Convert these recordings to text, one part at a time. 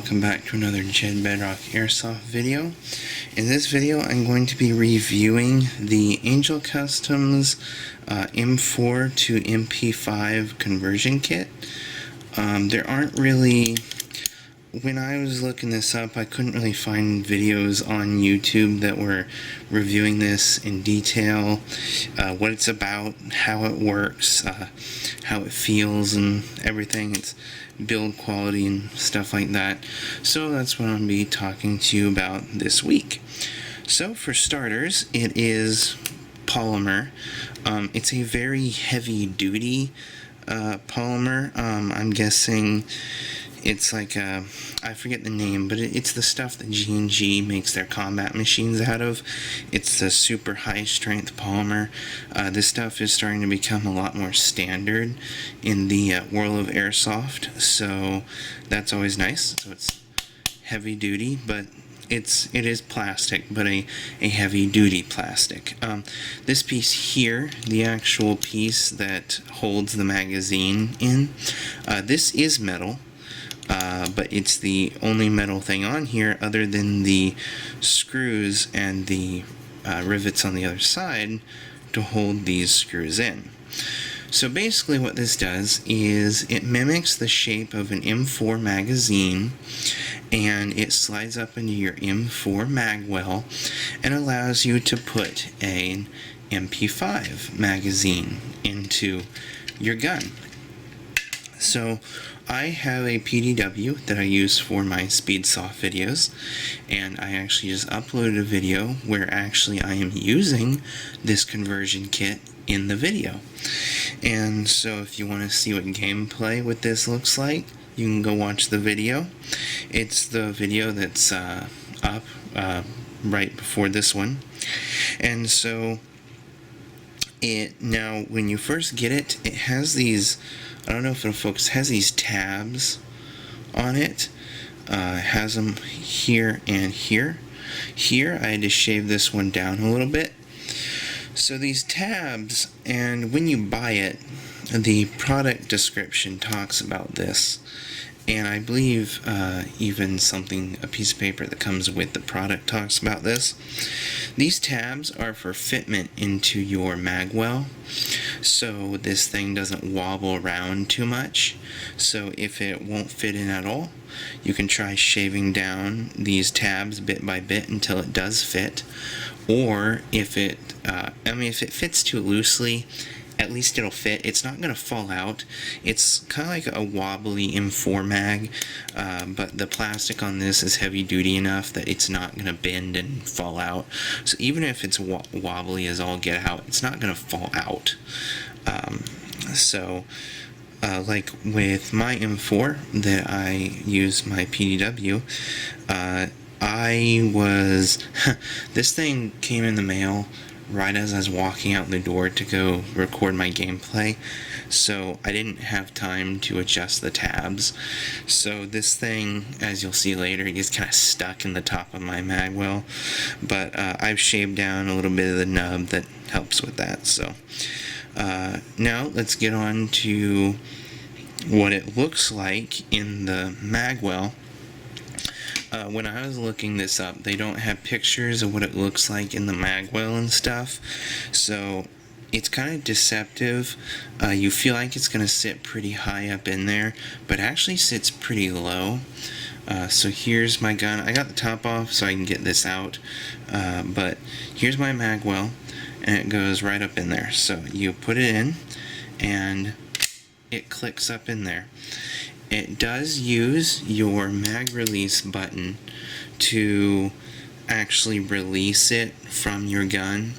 welcome back to another JedBedrock Airsoft video. In this video I'm going to be reviewing the Angel Customs M4 to MP5 conversion kit. There aren't really, when I was looking this up, I couldn't really find videos on YouTube that were reviewing this in detail, what it's about, how it works, how it feels and everything, its build quality and stuff like that. So that's what I'm going to be talking to you about this week. So for starters, it is polymer. It's a very heavy duty polymer. I'm guessing it's like I forget the name, but it's the stuff that G&G makes their combat machines out of. It's the super high strength polymer. This stuff is starting to become a lot more standard in the world of airsoft, so that's always nice. So it's heavy duty, but it is plastic, but a heavy duty plastic. This piece here, the actual piece that holds the magazine in, this is metal. But it's the only metal thing on here other than the screws and the rivets on the other side to hold these screws in. So basically what this does is it mimics the shape of an M4 magazine, and it slides up into your M4 mag well and allows you to put an MP5 magazine into your gun. So I have a PDW that I use for my speed soft videos, and I actually just uploaded a video where actually I am using this conversion kit in the video. And so if you want to see what gameplay with this looks like, you can go watch the video. It's the video that's up right before this one. And so now when you first get it, it has these, I don't know if it'll focus, has these tabs on it. It has them here and here. Here I had to shave this one down a little bit. So these tabs, and when you buy it, the product description talks about this. And I believe even a piece of paper that comes with the product talks about this. These tabs are for fitment into your mag well, so this thing doesn't wobble around too much. So if it won't fit in at all, you can try shaving down these tabs bit by bit until it does fit. Or if it fits too loosely, at least it'll fit. It's not going to fall out. It's kind of like a wobbly M4 mag, but the plastic on this is heavy duty enough that it's not going to bend and fall out. So even if it's wobbly as all get out, it's not going to fall out. Like with my M4 that I use my PDW, this thing came in the mail right as I was walking out the door to go record my gameplay, so I didn't have time to adjust the tabs. So this thing, as you'll see later, is kind of stuck in the top of my mag well, but I've shaved down a little bit of the nub that helps with that. So now let's get on to what it looks like in the mag well. When I was looking this up, they don't have pictures of what it looks like in the mag well and stuff, so it's kind of deceptive. You feel like it's going to sit pretty high up in there, but it actually sits pretty low. So here's my gun. I got the top off so I can get this out, but here's my mag well, and it goes right up in there. So you put it in, and it clicks up in there. It does use your mag release button to actually release it from your gun.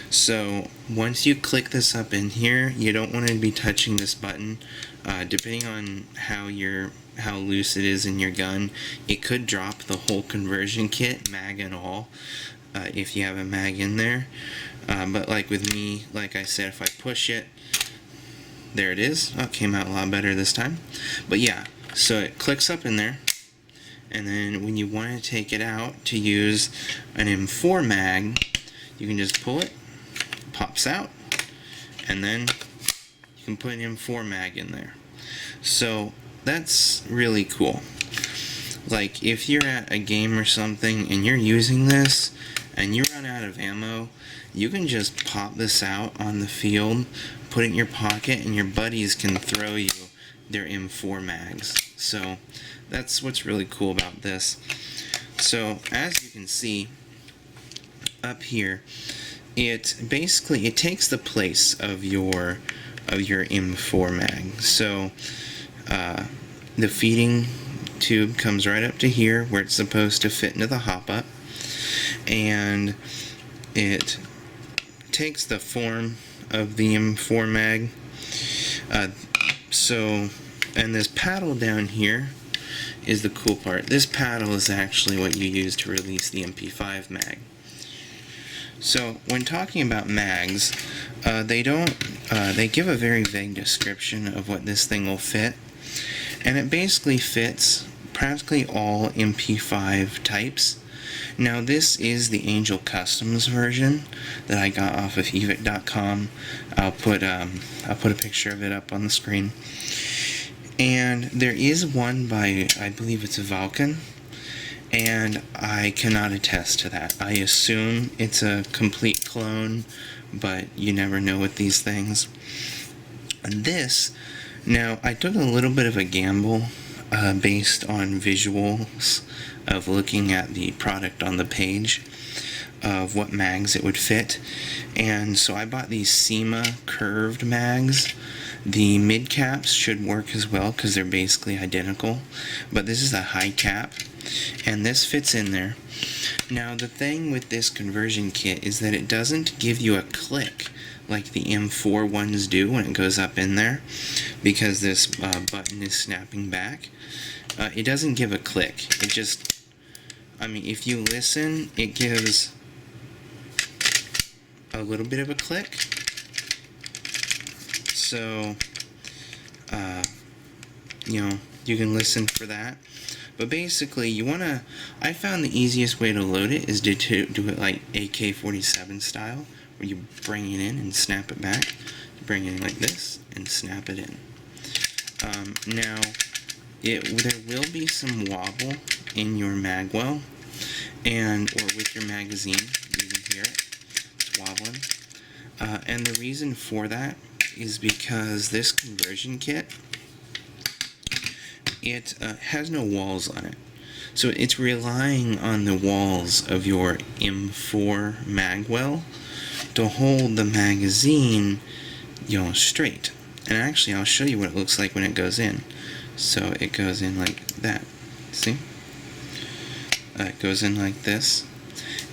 So once you click this up in here, you don't want to be touching this button. Depending on how loose it is in your gun, it could drop the whole conversion kit, mag and all, if you have a mag in there. But like with me, like I said, if I push it, there it is. Oh, it came out a lot better this time. But yeah, so it clicks up in there, and then when you want to take it out to use an M4 mag, you can just pull it, pops out, and then you can put an M4 mag in there. So that's really cool. like if you're at a game or something and you're using this and you run out of ammo, you can just pop this out on the field, put it in your pocket, and your buddies can throw you their M4 mags. So that's what's really cool about this. So as you can see up here, it basically takes the place of your M4 mag. So the feeding tube comes right up to here where it's supposed to fit into the hop-up, and it takes the form of the M4 mag. And this paddle down here is the cool part. This paddle is actually what you use to release the MP5 mag. So when talking about mags, they give a very vague description of what this thing will fit, and it basically fits practically all MP5 types. Now this is the Angel Customs version that I got off of evic.com. I'll put a picture of it up on the screen. And there is one by, I believe it's Vulcan, and I cannot attest to that. I assume it's a complete clone, but you never know with these things. And this, now I took a little bit of a gamble based on visuals of looking at the product on the page of what mags it would fit, and so I bought these SEMA curved mags. The mid caps should work as well because they're basically identical, but this is a high cap and this fits in there. Now the thing with this conversion kit is that it doesn't give you a click like the M4 ones do when it goes up in there, because this button is snapping back. It doesn't give a click. It just, I mean, if you listen, it gives a little bit of a click. So, you know, you can listen for that. But basically, I found the easiest way to load it is to do it like AK-47 style, where you bring it in and snap it back. Bring it in like this and snap it in. Now, there will be some wobble in your magwell, or with your magazine. You can hear it. It's wobbling. And the reason for that is because this conversion kit, it has no walls on it. So it's relying on the walls of your M4 magwell to hold the magazine, you know, straight. And actually, I'll show you what it looks like when it goes in. So it goes in like that. See? It goes in like this.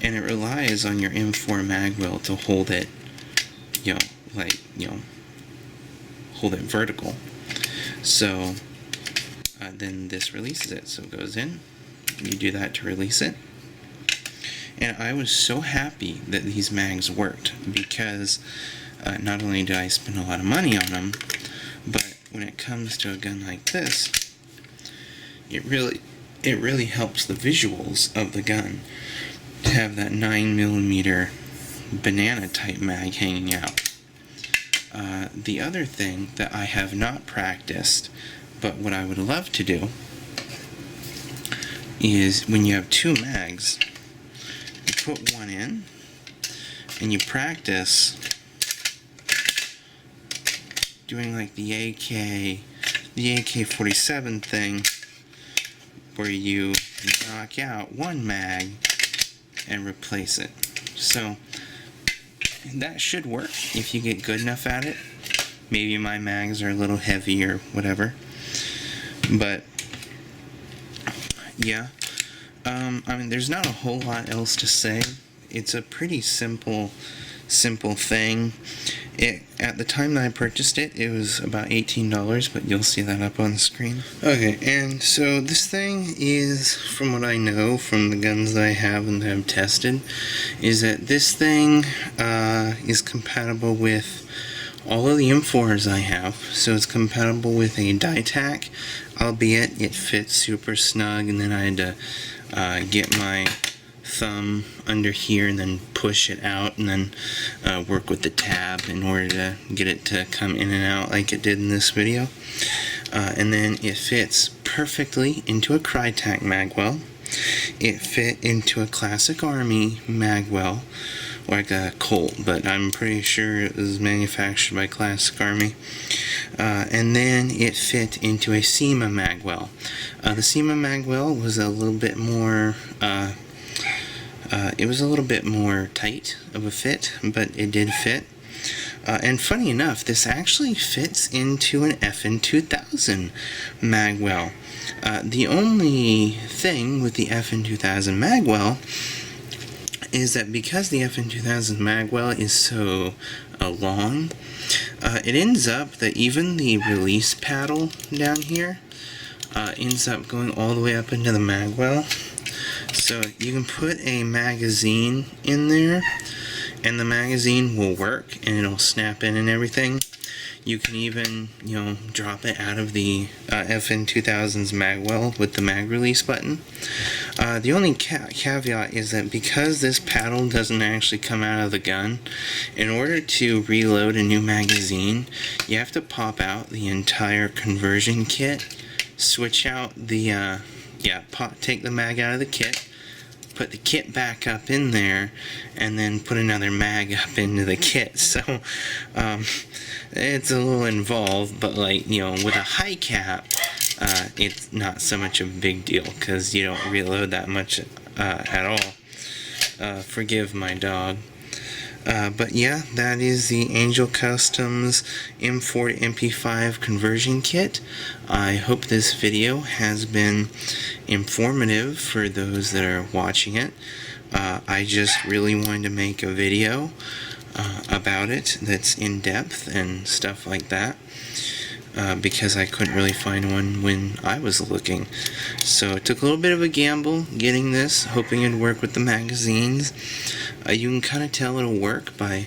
And it relies on your M4 magwell to hold it, you know, hold it vertical. So then this releases it. So it goes in. You do that to release it. And I was so happy that these mags worked, because not only did I spend a lot of money on them, but when it comes to a gun like this, it really helps the visuals of the gun to have that 9mm banana type mag hanging out. The other thing that I have not practiced, but what I would love to do, is when you have two mags, you put one in and you practice doing like the AK-47 thing, where you knock out one mag and replace it. So that should work if you get good enough at it. Maybe my mags are a little heavy or whatever, but yeah, I mean, there's not a whole lot else to say. It's a pretty simple thing. At the time that I purchased it, it was about $18, but you'll see that up on the screen. Okay, and so this thing is, from what I know from the guns that I have and that I've tested, is that this thing is compatible with all of the M4s I have. So it's compatible with a Dytac, albeit it fits super snug, and then I had to get my thumb under here and then push it out, and then work with the tab in order to get it to come in and out like it did in this video. and then it fits perfectly into a Crytac magwell. It fit into a classic Army magwell, like a Colt, but I'm pretty sure it was manufactured by Classic Army. And then it fit into a SEMA magwell. The SEMA magwell was a little bit more tight of a fit, but it did fit. And funny enough, this actually fits into an FN2000 magwell. The only thing with the FN2000 magwell is that because the FN2000 magwell is so long, it ends up that even the release paddle down here ends up going all the way up into the magwell. So you can put a magazine in there, and the magazine will work, and it'll snap in and everything. You can even, drop it out of the FN2000's magwell with the mag release button. The only caveat is that because this paddle doesn't actually come out of the gun, in order to reload a new magazine, you have to pop out the entire conversion kit, switch out the, take the mag out of the kit, put the kit back up in there, and then put another mag up into the kit. So it's a little involved, but with a high cap, it's not so much of a big deal because you don't reload that much at all. Forgive my dog. But yeah, that is the Angel Customs M4 to MP5 conversion kit. I hope this video has been informative for those that are watching it. I just really wanted to make a video about it that's in depth and stuff like that, because I couldn't really find one when I was looking. So it took a little bit of a gamble getting this, hoping it'd work with the magazines. You can kind of tell it'll work by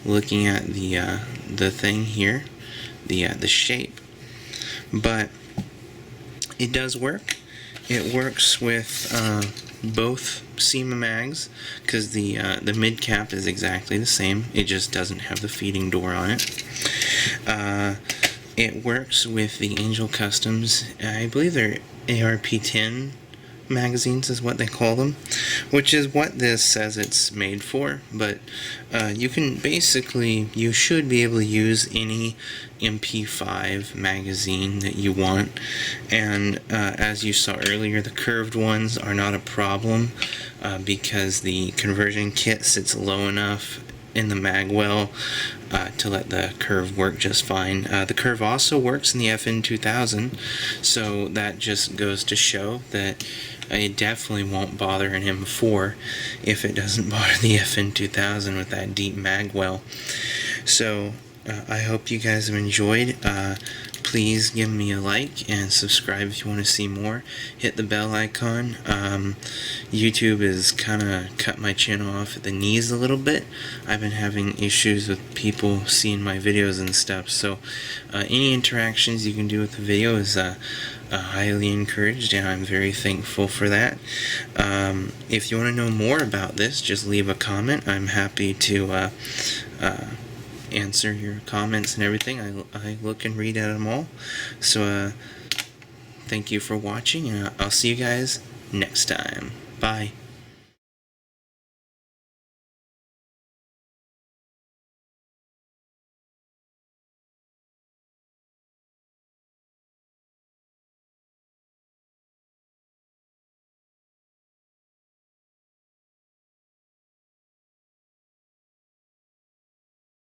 looking at the thing here, the shape. But it does work. It works with both SEMA mags, because the mid cap is exactly the same. It just doesn't have the feeding door on it. It works with the Angel Customs. I believe they're AP10 magazines is what they call them, which is what this says it's made for. But you should be able to use any MP5 magazine that you want. And as you saw earlier, the curved ones are not a problem because the conversion kit sits low enough in the magwell to let the curve work just fine. The curve also works in the FN2000, so that just goes to show that it definitely won't bother an M4 if it doesn't bother the FN2000 with that deep magwell. So I hope you guys have enjoyed. Please give me a like and subscribe if you want to see more. Hit the bell icon. YouTube has kind of cut my channel off at the knees a little bit. I've been having issues with people seeing my videos and stuff, so any interactions you can do with the video is highly encouraged, and I'm very thankful for that. If you want to know more about this, just leave a comment. I'm happy to answer your comments and everything. I look and read at them all. So thank you for watching, and I'll see you guys next time. Bye.